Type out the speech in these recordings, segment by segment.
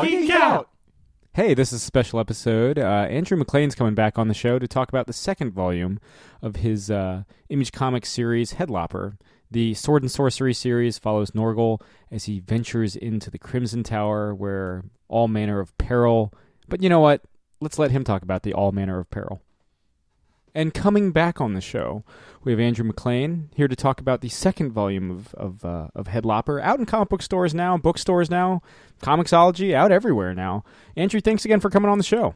Geek Out! Hey, this is a special episode. Andrew MacLean's coming back on the show to talk about the second volume of his Image Comics series, Head Lopper. The Sword and Sorcery series follows Norgal as he ventures into the Crimson Tower, where all manner of peril... But you know what? Let's let him talk about the all manner of peril. And coming back on the show, we have Andrew MacLean here to talk about the second volume of Head Lopper, out in comic book stores now, bookstores now, Comixology, out everywhere now. Andrew, thanks again for coming on the show.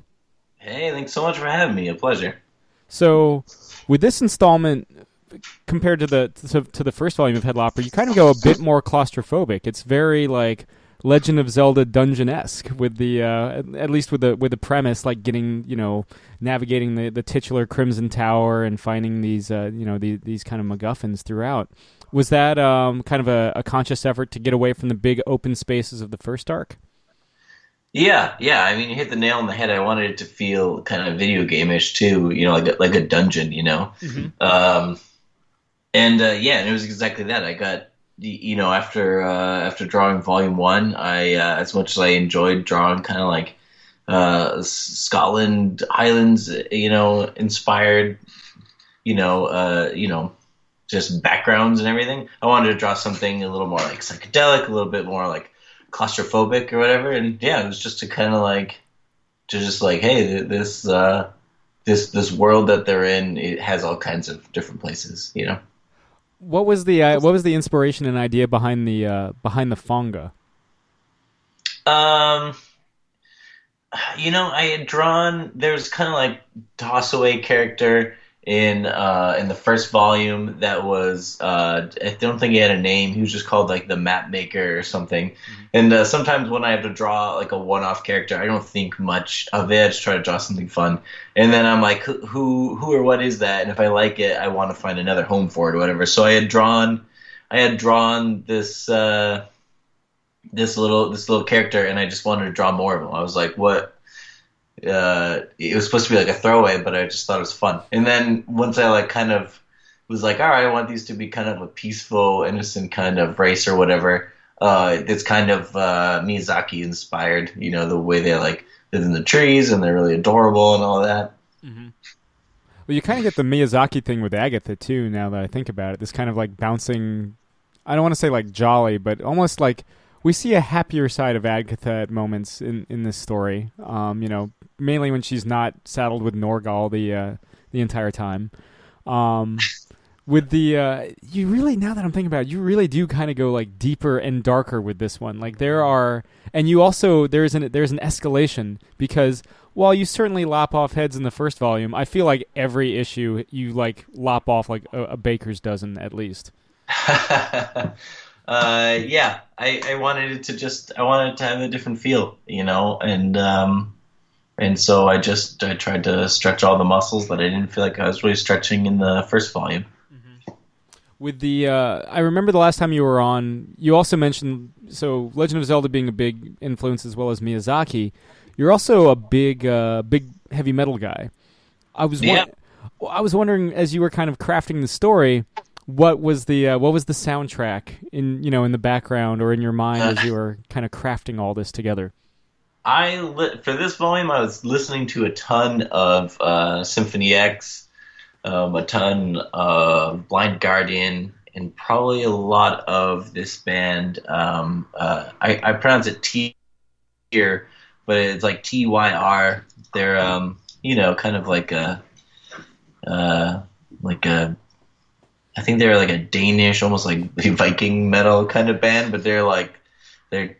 Hey, thanks so much for having me. A pleasure. So, with this installment, compared to the first volume of Head Lopper, you kind of go a bit more claustrophobic. It's very like Legend of Zelda dungeon-esque with the at least with the premise, like getting, navigating the titular Crimson Tower and finding these these kind of MacGuffins throughout. Was that kind of a conscious effort to get away from the big open spaces of the first arc? Yeah. I mean, you hit the nail on the head. I wanted it to feel kind of video game-ish too, like a dungeon, Mm-hmm. And it was exactly that. I got. After drawing volume 1, I as much as I enjoyed drawing kind of like Scotland Highlands, inspired, just backgrounds and everything. I wanted to draw something a little more like psychedelic, a little bit more like claustrophobic or whatever. And yeah, it was just to kind of like hey, this world that they're in, it has all kinds of different places, What was the inspiration and idea behind the Fonga? I had drawn. There's kind of like toss away character in the first volume that was I don't think he had a name. He was just called like the Map Maker or something. Mm-hmm. And sometimes when I have to draw like a one-off character, I don't think much of it. I just try to draw something fun, and then I'm like, who or what is that? And if I like it, I want to find another home for it or whatever. So I had drawn this this little character, and I just wanted to draw more of him. I was like, what? It was supposed to be like a throwaway, but I just thought it was fun. And then once I like kind of was like, all right, I want these to be kind of a peaceful, innocent kind of race or whatever. It's kind of Miyazaki inspired, the way they like live in the trees and they're really adorable and all that. Mm-hmm. Well, you kind of get the Miyazaki thing with Agatha too. Now that I think about it, this kind of like bouncing. I don't want to say like jolly, but almost like we see a happier side of Agatha at moments in this story. Mainly when she's not saddled with Norgal the entire time. With the you really, now that I'm thinking about it, you really do kind of go like deeper and darker with this one. Like you also there's an escalation, because while you certainly lop off heads in the first volume, I feel like every issue you like lop off like a baker's dozen at least. I wanted it to have a different feel, and so I tried to stretch all the muscles that I didn't feel like I was really stretching in the first volume. With the, I remember the last time you were on, you also mentioned, so Legend of Zelda being a big influence as well as Miyazaki. You're also a big heavy metal guy. I was wondering, as you were kind of crafting the story, what was the soundtrack in the background or in your mind as you were kind of crafting all this together? For this volume, I was listening to a ton of Symphony X. A ton of Blind Guardian, and probably a lot of this band. I pronounce it Tyr, but it's like Tyr. They're kind of like a I think they're like a Danish, almost like Viking metal kind of band, but they're like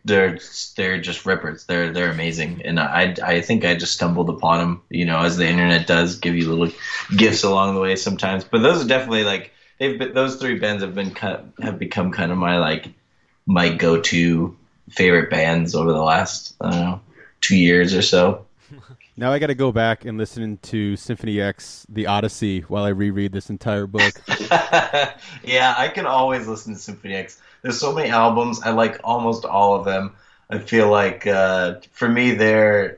they're just rippers. They're amazing, and I think I just stumbled upon them, as the internet does, give you little gifts along the way sometimes. But those are definitely like those three bands have become kind of my go-to favorite bands over the last 2 years or so. Now I got to go back and listen to Symphony X, The Odyssey, while I reread this entire book. Yeah, I can always listen to Symphony X. There's so many albums. I like almost all of them. I feel like for me, they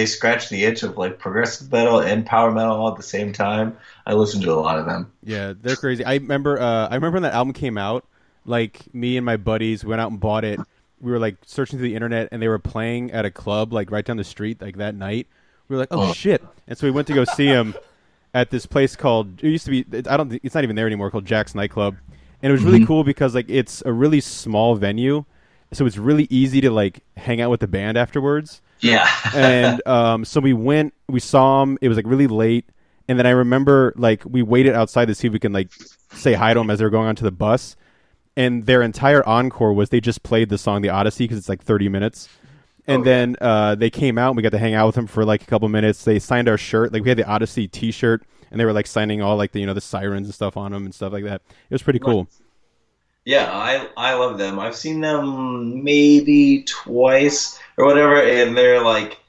scratch the itch of like progressive metal and power metal all at the same time. I listen to a lot of them. Yeah, they're crazy. I remember when that album came out. like me and my buddies went out and bought it. We were like searching through the internet, and they were playing at a club like right down the street like that night. We were like, oh shit! And so we went to go see him at this place called, it used to be, it's not even there anymore, called Jack's Nightclub. And it was really cool because like it's a really small venue, so it's really easy to like hang out with the band afterwards. Yeah. And so we saw him. It was like really late, and then I remember like we waited outside to see if we can like say hi to him as they were going onto the bus. And their entire encore was they just played the song The Odyssey because it's like 30 minutes. And then they came out and we got to hang out with them for like a couple minutes. They signed our shirt. Like we had the Odyssey T-shirt, and they were like signing all like the the sirens and stuff on them and stuff like that. It was pretty cool. Yeah, I love them. I've seen them maybe twice or whatever, and they're like,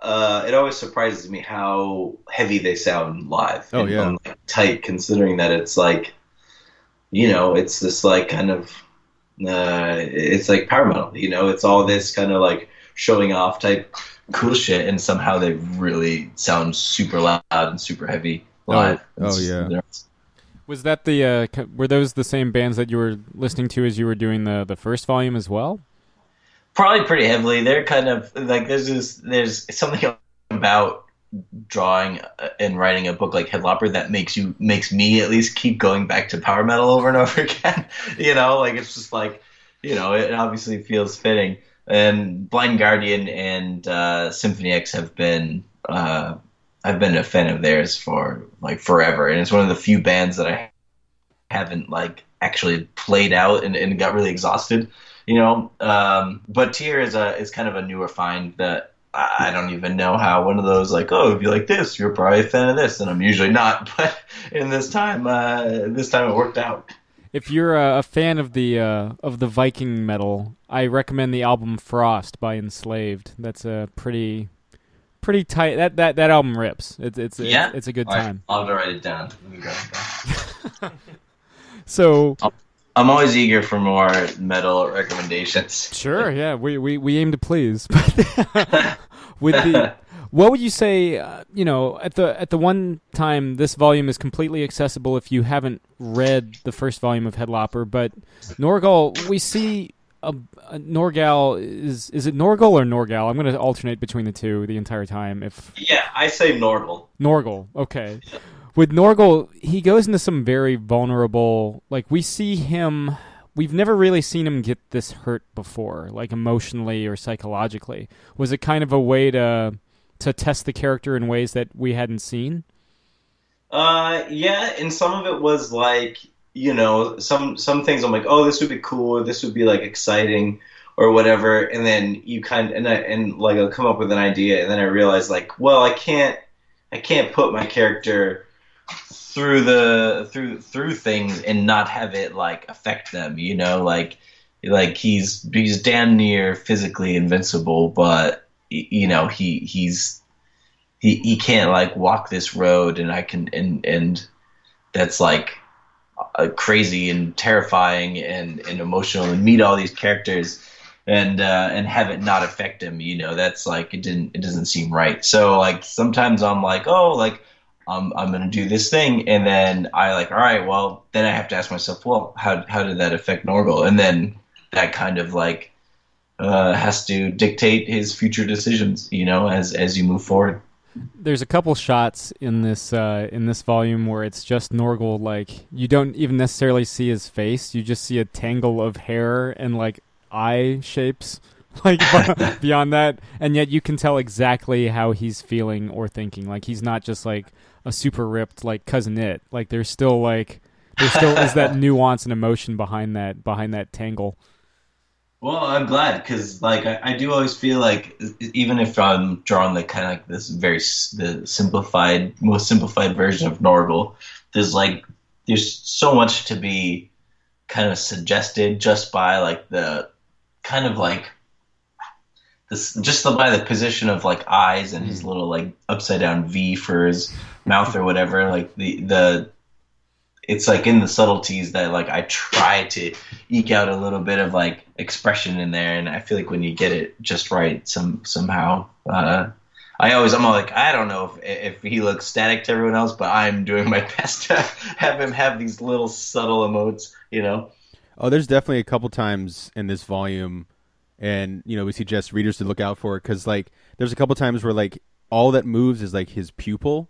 it always surprises me how heavy they sound live. Oh, yeah. And like, tight, considering that it's like, it's this like kind of, it's like power metal, it's all this kind of like showing off type cool shit, and somehow they really sound super loud and super heavy live. Yeah. Was that were those the same bands that you were listening to as you were doing the first volume as well? Probably pretty heavily. They're kind of like, there's something about drawing and writing a book like Head Lopper that makes me at least keep going back to power metal over and over again. Like it's just like, it obviously feels fitting. And Blind Guardian and Symphony X have been I've been a fan of theirs for like forever, and it's one of the few bands that I haven't like actually played out and got really exhausted. But Tyr is kind of a newer find that I don't even know how. One of those like, oh, if you like this, you're probably a fan of this, and I'm usually not. But in this time it worked out. If you're a fan of the Viking metal, I recommend the album Frost by Enslaved. That's a pretty tight. That album rips. It's a good time. I'll have to write it down. Let me grab it. So I'm always eager for more metal recommendations. Sure, yeah, we aim to please. What would you say? At the one time, this volume is completely accessible if you haven't read the first volume of Head Lopper. But Norgal, we see a Norgal is it Norgal or Norgal? I'm going to alternate between the two the entire time. Yeah, I say Norgal. Norgal, okay. With Norgal, he goes into some very vulnerable. Like we see him. We've never really seen him get this hurt before, like emotionally or psychologically. Was it kind of a way to test the character in ways that we hadn't seen? Yeah, and some of it was like, some things I'm like, oh, this would be cool, or this would be like exciting, or whatever, and then you like I'll come up with an idea, and then I realize like, well, I can't put my character through things and not have it like affect them, like he's damn near physically invincible, but he can't like walk this road, and I can and that's like crazy and terrifying and emotional, and meet all these characters and have it not affect him. That's like it doesn't seem right. So like sometimes I'm like, oh, like I'm gonna do this thing, and then I like, all right, well then I have to ask myself, well, how did that affect Norgal? And then that kind of like has to dictate his future decisions, as you move forward. There's a couple shots in this volume where it's just Norgal. Like you don't even necessarily see his face; you just see a tangle of hair and like eye shapes, like beyond that. And yet you can tell exactly how he's feeling or thinking. Like he's not just like a super ripped like Cousin It. Like there still is that nuance and emotion behind that tangle. Well, I'm glad, because like I do always feel like even if I'm drawing like kind of like this most simplified version of Norgal, there's so much to be kind of suggested just by like the kind of like this, just by the position of like eyes and his little like upside down V for his mouth or whatever. Like the it's like in the subtleties that like I try to eke out a little bit of like expression in there, and I feel like when you get it just right, somehow, I'm all like, I don't know if he looks static to everyone else, but I'm doing my best to have him have these little subtle emotes, Oh, there's definitely a couple times in this volume, and we suggest readers to look out for it because like there's a couple times where like all that moves is like his pupil,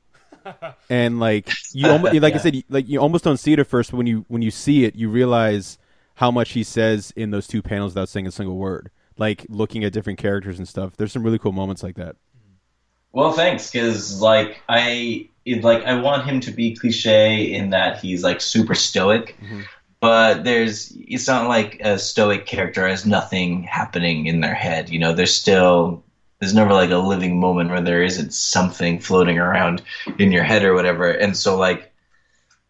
and like you almost like I said, like you almost don't see it at first, but when you see it, you realize how much he says in those two panels without saying a single word. Like looking at different characters and stuff. There's some really cool moments like that. Well, thanks, because I want him to be cliche in that he's like super stoic, but it's not like a stoic character has nothing happening in their head. There's never like a living moment where there isn't something floating around in your head or whatever. And so like,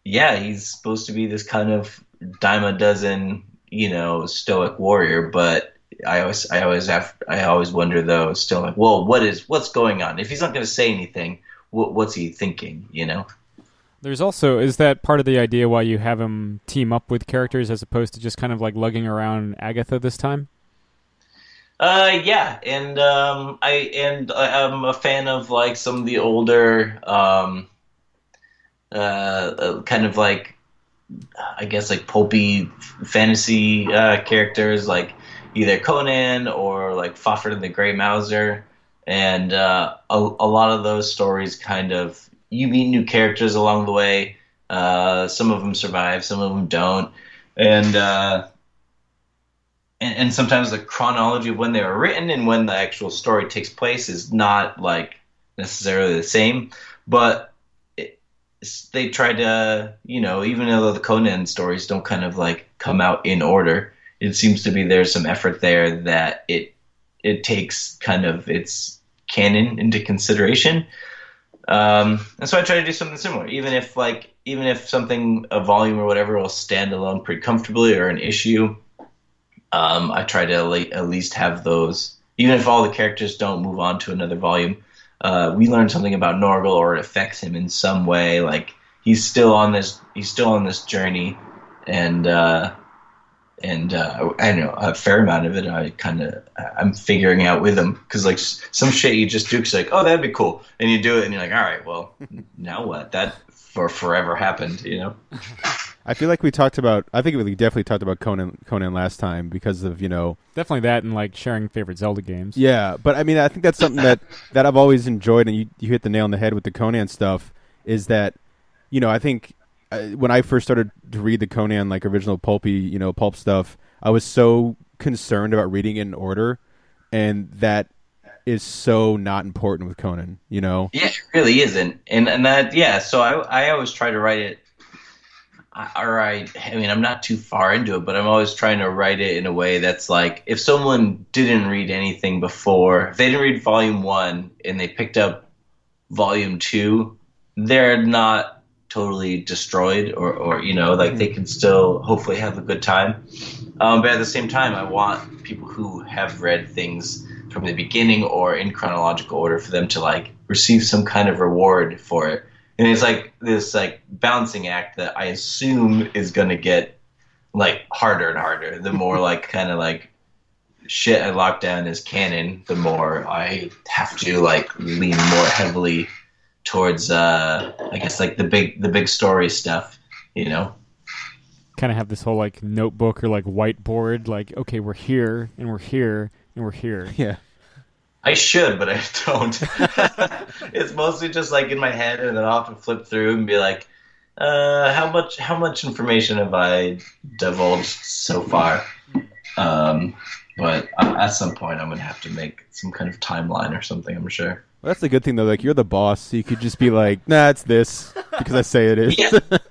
yeah, he's supposed to be this kind of dime a dozen, stoic warrior, but I always wonder though, still like, well, what's going on? If he's not going to say anything, what's he thinking? There's also, is that part of the idea why you have him team up with characters as opposed to just kind of like lugging around Agatha this time? Yeah, and I'm a fan of like some of the older, kind of like, I guess like pulpy fantasy characters like either Conan or like Fafhrd and the Grey Mouser, and a lot of those stories kind of you meet new characters along the way. Some of them survive, some of them don't, and sometimes the chronology of when they were written and when the actual story takes place is not like necessarily the same, but they try to, even though the Conan stories don't kind of like come out in order, it seems to be there's some effort there that it takes kind of its canon into consideration. And so I try to do something similar, even if something, a volume or whatever, will stand alone pretty comfortably or an issue. I try to at least have those, even if all the characters don't move on to another volume. We learn something about Norgal, or it affects him in some way. Like he's still on this journey, and I know a fair amount of it. I'm figuring out with him because like some shit you just do, cause like, oh, that'd be cool, and you do it, and you're like, all right, well, now what? That for forever happened, I feel like we definitely talked about Conan last time because of definitely that and like sharing favorite Zelda games. Yeah, but I mean I think that's something that I've always enjoyed, and you hit the nail on the head with the Conan stuff. Is that I think when I first started to read the Conan like original pulpy pulp stuff, I was so concerned about reading it in order, and that is so not important with Conan. Yeah, it really isn't, and that So I always try to write it. I mean, I'm not too far into it, but I'm always trying to write it in a way that's like, if someone didn't read anything before, if they didn't read volume 1 and they picked up volume 2, they're not totally destroyed or like they can still hopefully have a good time. But at the same time, I want people who have read things from the beginning or in chronological order for them to like receive some kind of reward for it. And it's like this like balancing act that I assume is going to get like harder and harder. The more like kind of like shit I lock down as canon, the more I have to like lean more heavily towards I guess like the big story stuff, Kind of have this whole like notebook or like whiteboard, like, okay, we're here and we're here and we're here. Yeah. I should, but I don't. It's mostly just like in my head, and then I'll have to flip through and be like, how much information have I divulged so far? But at some point, I'm gonna have to make some kind of timeline or something, I'm sure. Well, that's the good thing though. Like you're the boss, so you could just be like, "Nah, it's this," because I say it is.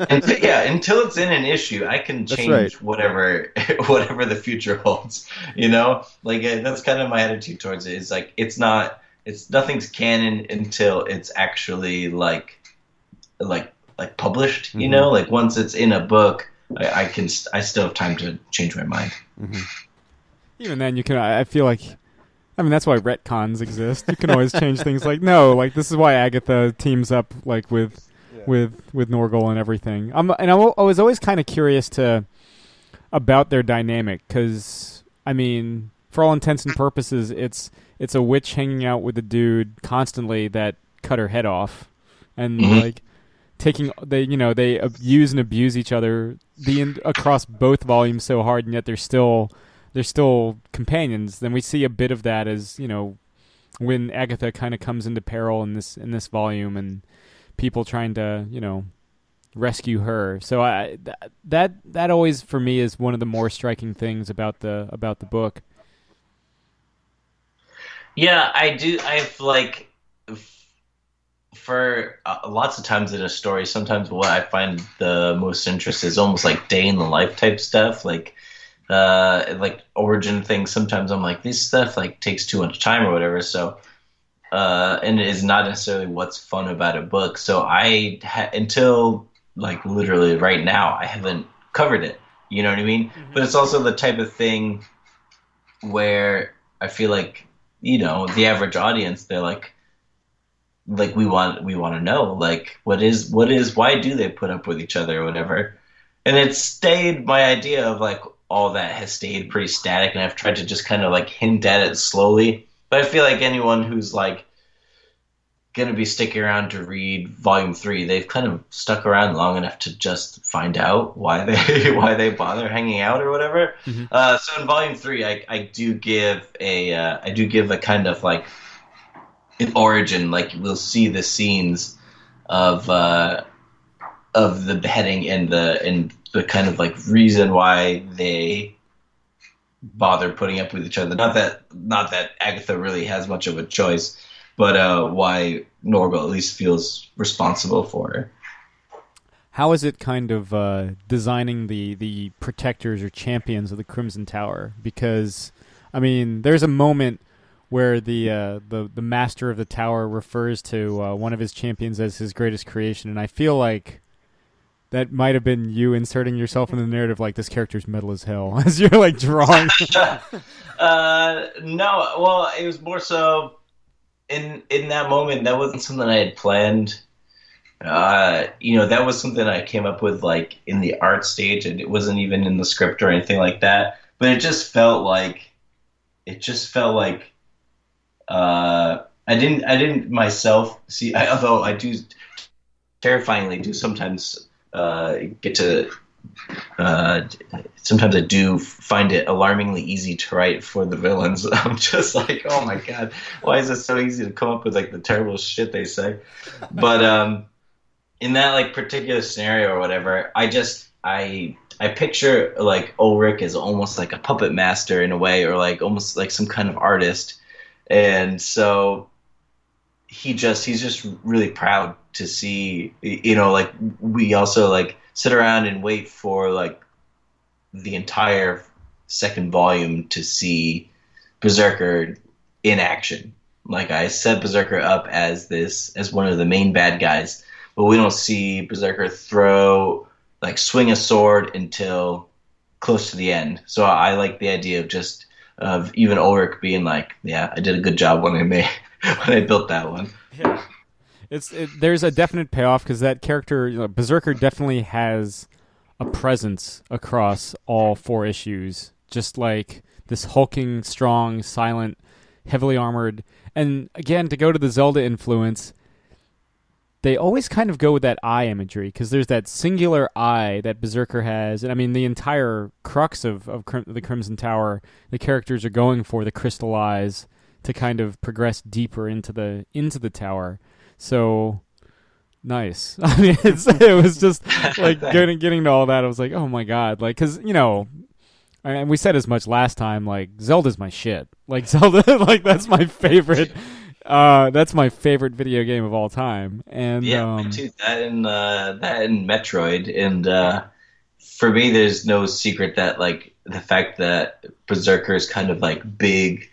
Until it's in an issue, I can change whatever the future holds. Like that's kind of my attitude towards it. It's like nothing's canon until it's actually like published. Like once it's in a book, I still have time to change my mind. Mm-hmm. Even then, you can. I feel like. I mean, that's why retcons exist. You can always change things. Like, no, like this is why Agatha teams up like with Norgal and everything. I was always kind of curious about their dynamic because I mean, for all intents and purposes, it's a witch hanging out with a dude constantly that cut her head off, and like they use and abuse each other across both volumes so hard, and yet they're still companions. Then we see a bit of that as when Agatha kind of comes into peril in this volume, and people trying to rescue her. So that always for me is one of the more striking things about the book. Yeah, I do. I've like for lots of times in a story. Sometimes what I find the most interest is almost like day in the life type stuff, like origin things. Sometimes I'm like, this stuff like takes too much time or whatever. So and it is not necessarily what's fun about a book. So until like literally right now, I haven't covered it. You know what I mean? Mm-hmm. But it's also the type of thing where I feel like, the average audience, they're like we want to know, like, why do they put up with each other or whatever? And it's stayed, my idea of like all that has stayed pretty static, and I've tried to just kind of like hint at it slowly. But I feel like anyone who's like going to be sticking around to read volume 3, they've kind of stuck around long enough to just find out why they bother hanging out or whatever. Mm-hmm. So in volume 3, I do give a kind of like an origin. Like we'll see the scenes of the beheading and the kind of like reason why they bother putting up with each other. Not that Agatha really has much of a choice, but why Norgal at least feels responsible for her. How is it kind of designing the protectors or champions of the Crimson Tower? Because, I mean, there's a moment where the master of the tower refers to one of his champions as his greatest creation, and I feel like that might have been you inserting yourself in the narrative, like, this character's metal as hell, as you're, like, drawing. No, well, it was more so... In that moment, that wasn't something I had planned. That was something I came up with like in the art stage, and it wasn't even in the script or anything like that. But it just felt like I didn't myself see. Although I do terrifyingly do sometimes get to. Sometimes I do find it alarmingly easy to write for the villains. I'm just like, oh my god, why is it so easy to come up with like the terrible shit they say? But in that like particular scenario or whatever, I picture like Ulrich as almost like a puppet master in a way, or like almost like some kind of artist, and so he's just really proud to see, like we also like sit around and wait for like the entire second volume to see Berserker in action. Like I set Berserker up as one of the main bad guys, but we don't see Berserker swing a sword until close to the end. So I like the idea of even Ulrich being like, yeah, I did a good job when I built that one. Yeah. There's a definite payoff because that character, Berserker, definitely has a presence across all 4 issues. Just like this hulking, strong, silent, heavily armored. And again, to go to the Zelda influence, they always kind of go with that eye imagery because there's that singular eye that Berserker has. And I mean, the entire crux of the Crimson Tower, the characters are going for the crystal eyes to kind of progress deeper into the tower. So nice. I mean, it was just like getting to all that. I was like, oh my god, like, because and we said as much last time. Like, Zelda's my shit. Like Zelda, like that's my favorite. That's my favorite video game of all time. And yeah, too. That and Metroid. And for me, there's no secret that like the fact that Berserker's kind of like big,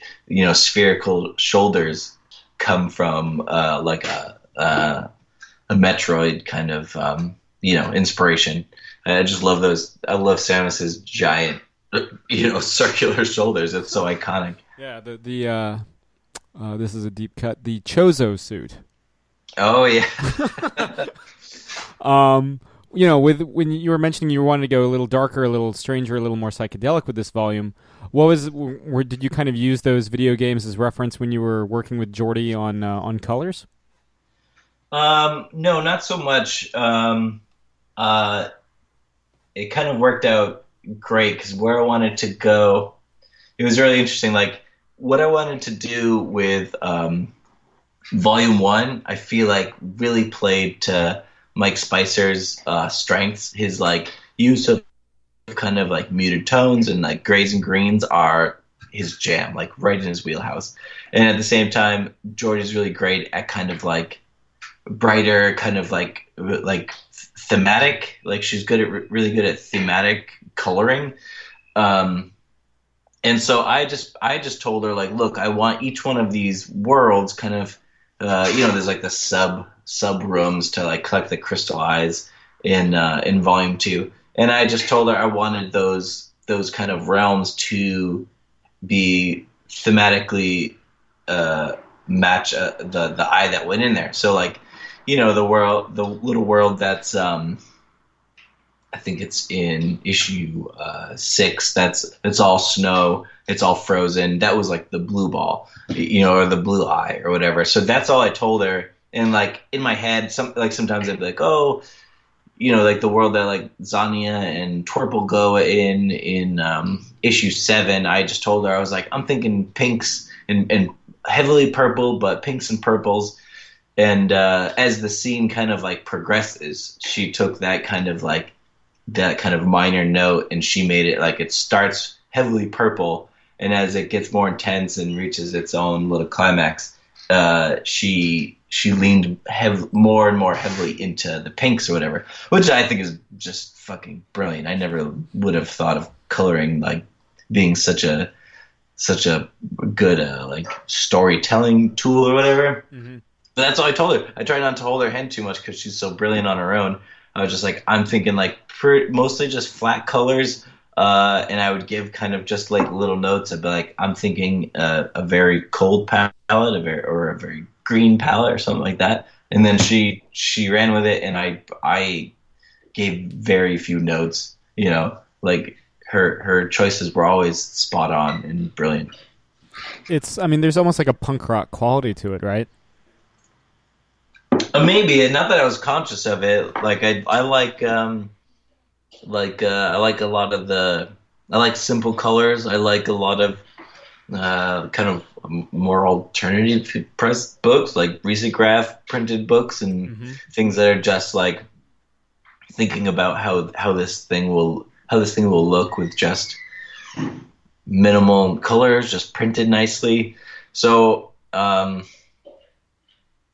spherical shoulders come from like a Metroid kind of inspiration. I just love those. I love Samus's giant circular shoulders. It's so iconic. Yeah, the this is a deep cut. The Chozo suit. Oh yeah. When you were mentioning you wanted to go a little darker, a little stranger, a little more psychedelic with this volume, did you kind of use those video games as reference when you were working with Jordy on colors? No, not so much. Uh, it kind of worked out great because where I wanted to go, it was really interesting. Like what I wanted to do with Volume One, I feel like really played to Mike Spicer's strengths. His like use of kind of like muted tones and like grays and greens are his jam, like right in his wheelhouse. And at the same time, George is really great at kind of like brighter, kind of like thematic. Like she's good at really good at thematic coloring. Um, and so I just told her like, look, I want each one of these worlds kind of there's like the sub rooms to like collect the crystal eyes in volume two, and I just told her I wanted those kind of realms to be thematically match the eye that went in there. So like the little world that's I think it's in issue 6. It's all snow. It's all frozen. That was like the blue ball, or the blue eye or whatever. So that's all I told her. And like in my head, sometimes I'd be like, oh, like the world that like Zania and Twerple go in issue 7. I just told her I was like, I'm thinking pinks and heavily purple, but pinks and purples. And as the scene kind of like progresses, she took that kind of minor note and she made it like it starts heavily purple, and as it gets more intense and reaches its own little climax, she leaned more and more heavily into the pinks or whatever, which I think is just fucking brilliant. I never would have thought of coloring like being such a good like storytelling tool or whatever. Mm-hmm. But that's all I told her. I tried not to hold her hand too much because she's so brilliant on her own. I was just like, I'm thinking like mostly just flat colors, and I would give kind of just like little notes. I'd be like, I'm thinking a very cold palette, or a very green palette, or something like that. And then she ran with it, and I gave very few notes. Like her choices were always spot on and brilliant. There's almost like a punk rock quality to it, right? Maybe, not that I was conscious of it. Like I like I like a lot of I like simple colors. I like a lot of kind of more alternative press books, like risograph printed books, and things that are just like thinking about how this thing will look with just minimal colors, just printed nicely. So.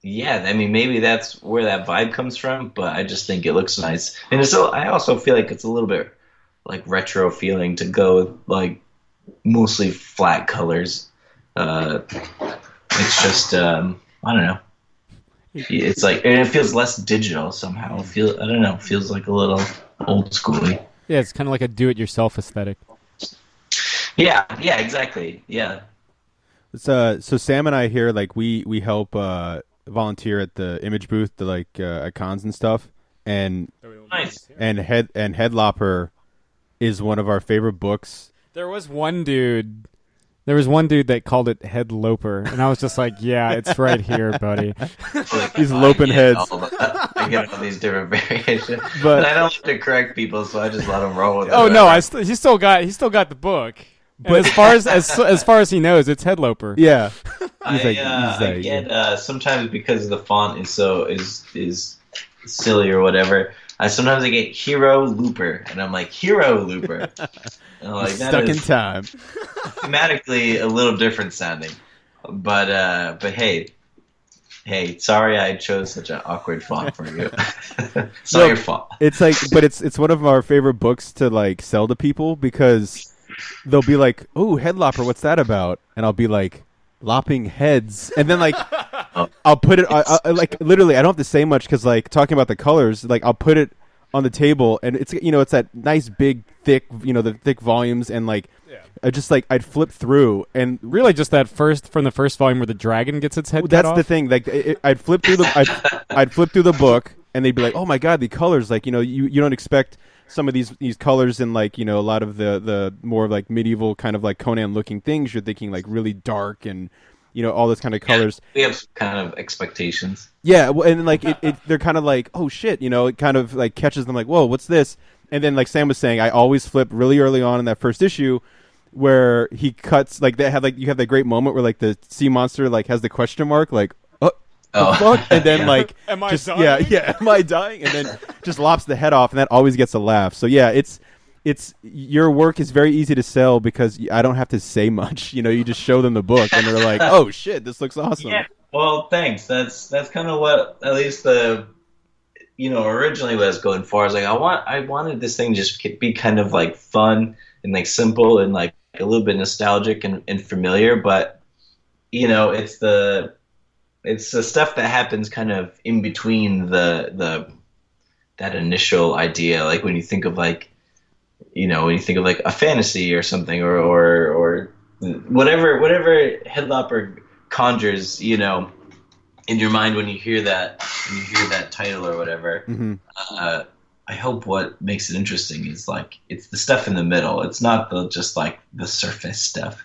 Yeah, I mean, maybe that's where that vibe comes from, but I just think it looks nice. And I also feel like it's a little bit like retro feeling to go with like mostly flat colors. It's just, I don't know. It's like, and it feels less digital somehow. I don't know, it feels like a little old schooly. Yeah, it's kind of like a do-it-yourself aesthetic. Yeah, exactly. Yeah. So Sam and I here, like we help volunteer at the image booth, at cons and stuff, and Nice. and Head Lopper is one of our favorite books. There was one dude that called it Head Lopper, and I was just like, yeah, it's right here, buddy. He's loping heads. I get all these different variations, but I don't have to correct people, so I just let them roll with it. Oh no, he still got the book. But as far as he knows, it's Head Lopper. Yeah. I get sometimes because the font is silly or whatever. Sometimes I get Hero Looper, and I'm like, Hero Looper. And I'm like, that stuck in is time. thematically a little different sounding, but hey, sorry I chose such an awkward font for you. It's not your fault. It's like, but it's one of our favorite books to like sell to people because they'll be like, "Oh, Head Lopper, what's that about?" And I'll be like, "Lopping heads." And then like, I'll put it like literally. I don't have to say much because like talking about the colors, like I'll put it on the table, and it's it's that nice big thick, the thick volumes, and like I'd flip through, and really just that from the first volume where the dragon gets its head cut that's off? the thing. Like I'd flip through I'd flip through the book, and they'd be like, "Oh my god, the colors! Like you don't expect." Some of these colors in like a lot of the more like medieval kind of like Conan looking things, you're thinking like really dark and all those kind of colors. We have some kind of expectations. Yeah, well, and like they're kind of like, oh shit, it kind of like catches them like, whoa, what's this? And then like Sam was saying, I always flip really early on in that first issue where he cuts like they have like you have that great moment where like the sea monster like has the question mark like the fuck? And then like am I just dying? yeah am I dying? And then just lops the head off, and that always gets a laugh. So yeah, it's your work is very easy to sell because I don't have to say much. You just show them the book and they're like, oh shit, this looks awesome. Yeah. Well, thanks. That's kind of what at least originally what I was going for. I was like, I wanted this thing to just be kind of like fun and like simple and like a little bit nostalgic and familiar, but it's the stuff that happens kind of in between that initial idea, like when you think of like a fantasy or something or whatever Head Lopper conjures in your mind when you hear that title or whatever. Mm-hmm. I hope what makes it interesting is like it's the stuff in the middle. It's not just like the surface stuff.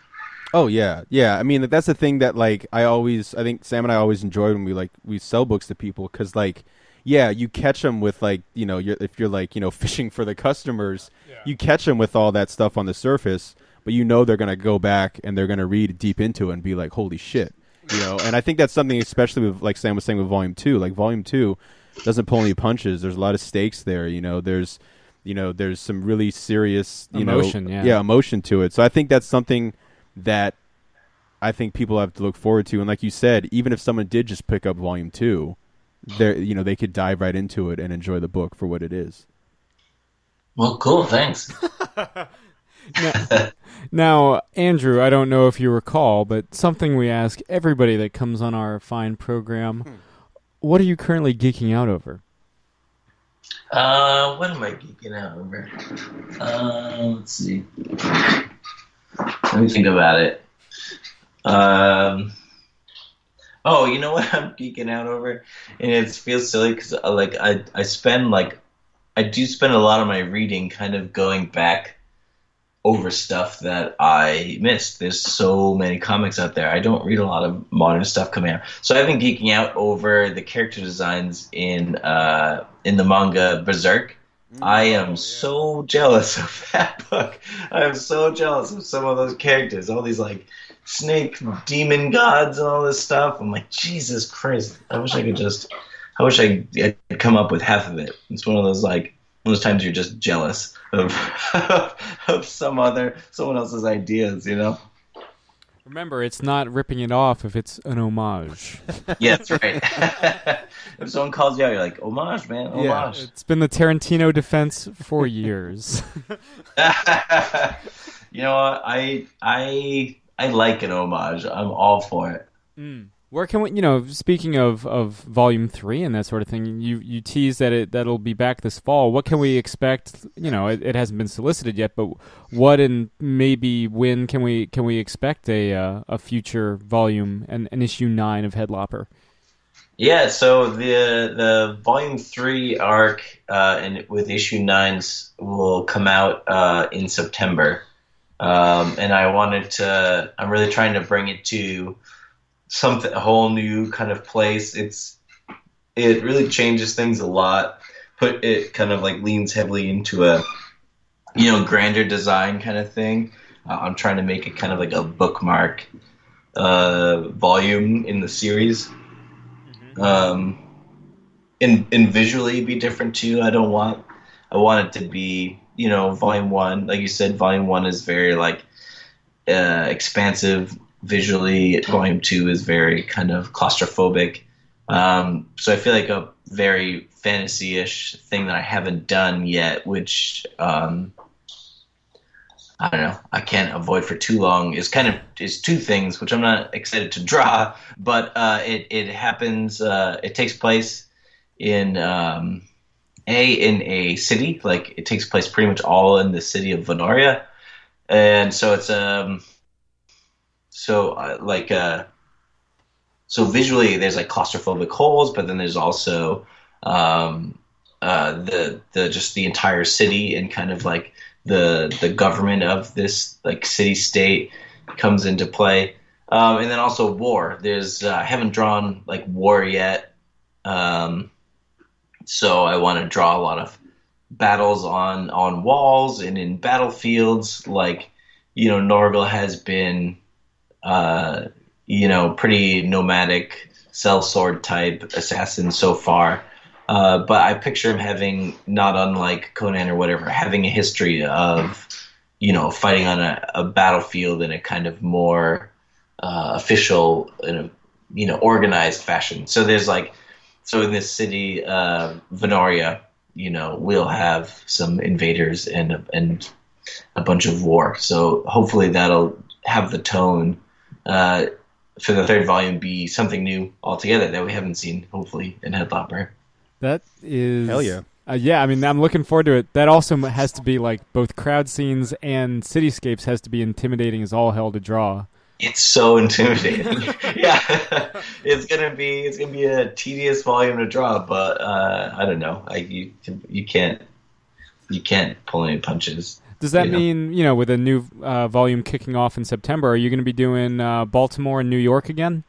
Oh yeah. I mean that's the thing that like I think Sam and I always enjoyed when we sell books to people, because like you catch them with like if you're like fishing for the customers, you catch them with all that stuff on the surface, but they're gonna go back and they're gonna read deep into it and be like, holy shit. And I think that's something, especially with, like Sam was saying, with Volume 2. Like, Volume 2 doesn't pull any punches. There's a lot of stakes there. There's some really serious, emotion, emotion to it. So I think that's something that I think people have to look forward to. And like you said, even if someone did just pick up Volume 2, they could dive right into it and enjoy the book for what it is. Well, cool. Thanks. Now, Andrew, I don't know if you recall, but something we ask everybody that comes on our fine program, what are you currently geeking out over? What am I geeking out over? Let's see. Let me think about it. Oh, you know what I'm geeking out over? And it feels silly because I do spend a lot of my reading kind of going back over stuff that I missed. There's so many comics out there. I don't read a lot of modern stuff coming out. So I've been geeking out over the character designs in the manga Berserk. I am so jealous of that book. I am so jealous of some of those characters. All these like snake demon gods and all this stuff. I'm like, Jesus Christ. I wish I could come up with half of it. It's one of those times you're just jealous of someone else's ideas, Remember, it's not ripping it off if it's an homage. Yeah, that's right. If someone calls you out, you're like, homage, man, homage. Yeah, it's been the Tarantino defense for years. You know what? I like an homage. I'm all for it. Where can we, speaking of Volume 3 and that sort of thing, you tease that'll be back this fall. What can we expect? It hasn't been solicited yet, but what and maybe when can we expect a future volume and an issue 9 of Head Lopper? Yeah, so the Volume 3 arc and with issue 9s will come out in September. And I'm really trying to bring it to a whole new kind of place. It really changes things a lot. It kind of like leans heavily into a grander design kind of thing. I'm trying to make it kind of like a bookmark volume in the series. And visually be different too. I want it to be Volume 1, like you said. Volume 1 is very like expansive visually. Volume 2 is very kind of claustrophobic. So I feel like a very fantasy-ish thing that I haven't done yet, which I don't know, I can't avoid for too long, is two things, which I'm not excited to draw, but it happens. It takes place in a city. Like, it takes place pretty much all in the city of Venoria, and so it's so visually there's like claustrophobic holes, but then there's also the entire city and kind of like the government of this like city state comes into play. And then also war. There's I haven't drawn like war yet, so I want to draw a lot of battles on walls and in battlefields. Like, Norgal has been, pretty nomadic, sellsword type assassin so far. But I picture him having, not unlike Conan or whatever, having a history of, fighting on a battlefield in a kind of more official, organized fashion. So there's so in this city, Venoria, we'll have some invaders and a bunch of war. So hopefully that'll have the tone for the third volume be something new altogether that we haven't seen, hopefully, in Head Lopper. That is... Hell yeah. Yeah, I mean, I'm looking forward to it. That also has to be both crowd scenes and cityscapes has to be intimidating as all hell to draw. It's so intimidating. Yeah, it's gonna be a tedious volume to draw, but I don't know. You can't pull any punches. Does that mean, with a new volume kicking off in September, are you going to be doing Baltimore and New York again?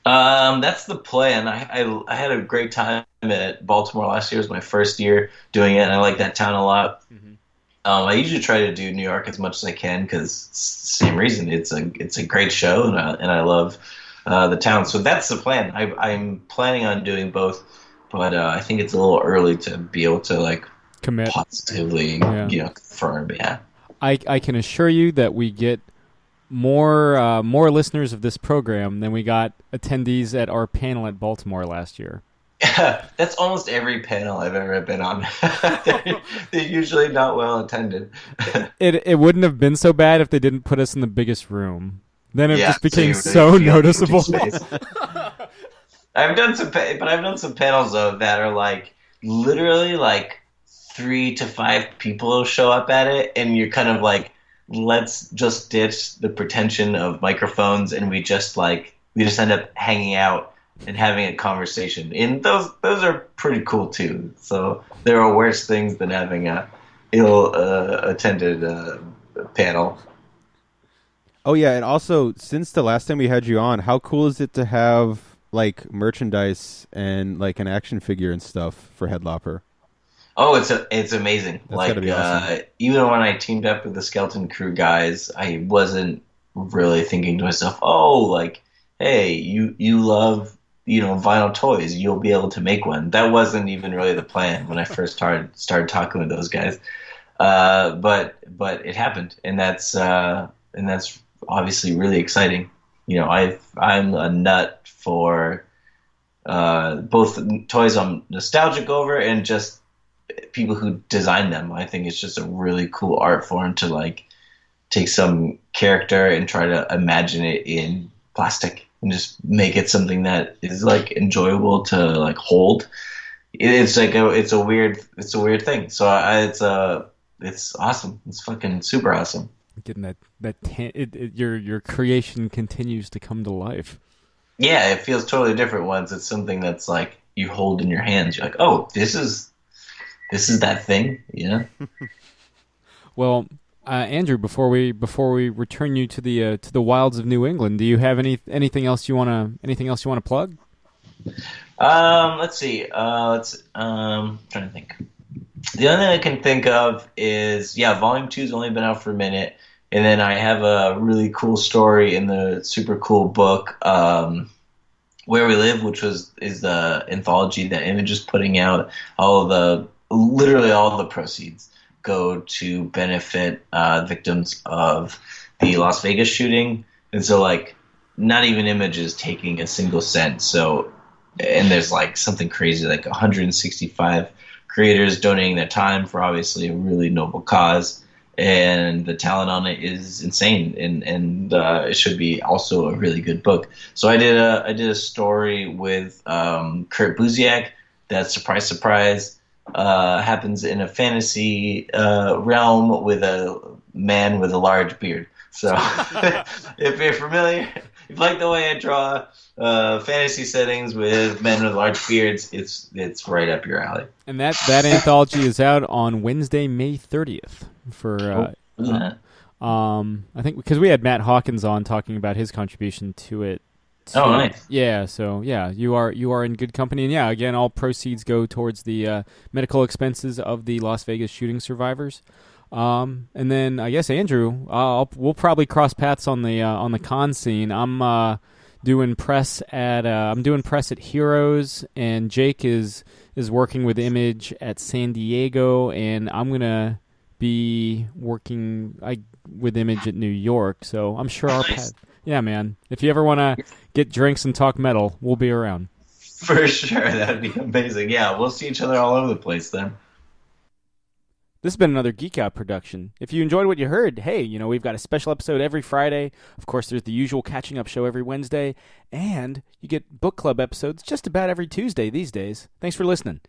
That's the plan. I had a great time at Baltimore last year. It was my first year doing it, and I like that town a lot. Mm-hmm. I usually try to do New York as much as I can because same reason. It's a great show, and I love the town. So that's the plan. I'm planning on doing both, but I think it's a little early to be able to commit positively, confirm. Yeah, I can assure you that we get more listeners of this program than we got attendees at our panel at Baltimore last year. That's almost every panel I've ever been on. They're usually not well attended. It wouldn't have been so bad if they didn't put us in the biggest room. Then it just became so noticeable. I've done some panels though that are literally 3 to 5 people show up at it, and you're kind of let's just ditch the pretension of microphones, and we just end up hanging out and having a conversation. And those are pretty cool too. So there are worse things than having a ill attended panel. Oh yeah, and also since the last time we had you on, how cool is it to have merchandise and an action figure and stuff for Head Lopper? Oh, it's amazing. That's gotta be awesome. Even when I teamed up with the Skeleton Crew guys, I wasn't really thinking to myself, hey, you love vinyl toys, you'll be able to make one. That wasn't even really the plan when I first started talking with those guys. But it happened, and that's obviously really exciting. I'm a nut for both toys I'm nostalgic over and just people who design them. I think it's just a really cool art form to take some character and try to imagine it in plastic and just make it something that is enjoyable to hold. It's a weird thing. So it's awesome. It's fucking super awesome. Getting your creation continues to come to life. Yeah, it feels totally different once it's something that's you hold in your hands. You're oh, this is that thing, Well, Andrew, before we return you to the wilds of New England, do you have anything else you wanna plug? Let's see. Trying to think. The only thing I can think of is Volume 2's only been out for a minute, and then I have a really cool story in the super cool book Where We Live, which is the anthology that Image is putting out. Literally all the proceeds go to benefit victims of the Las Vegas shooting, and so not even Image is taking a single cent. So, and there's something crazy 165 creators donating their time for obviously a really noble cause, and the talent on it is insane, and it should be also a really good book. So I did a story with Kurt Busiek that, surprise, happens in a fantasy realm with a man with a large beard. So if you're familiar, if you like the way I draw fantasy settings with men with large beards, it's right up your alley. And that anthology is out on Wednesday, May 30th I think because we had Matt Hawkins on talking about his contribution to it. Oh, nice. Yeah, so yeah, you are in good company, and yeah, again, all proceeds go towards the medical expenses of the Las Vegas shooting survivors. And then I guess Andrew, we'll probably cross paths on the con scene. I'm doing press at Heroes, and Jake is working with Image at San Diego, and I'm gonna be working with Image at New York. So I'm sure our path. Yeah, man. If you ever want to get drinks and talk metal, we'll be around. For sure, that'd be amazing. Yeah, we'll see each other all over the place then. This has been another Geek Out production. If you enjoyed what you heard, hey, we've got a special episode every Friday. Of course, there's the usual catching up show every Wednesday, and you get book club episodes just about every Tuesday these days. Thanks for listening.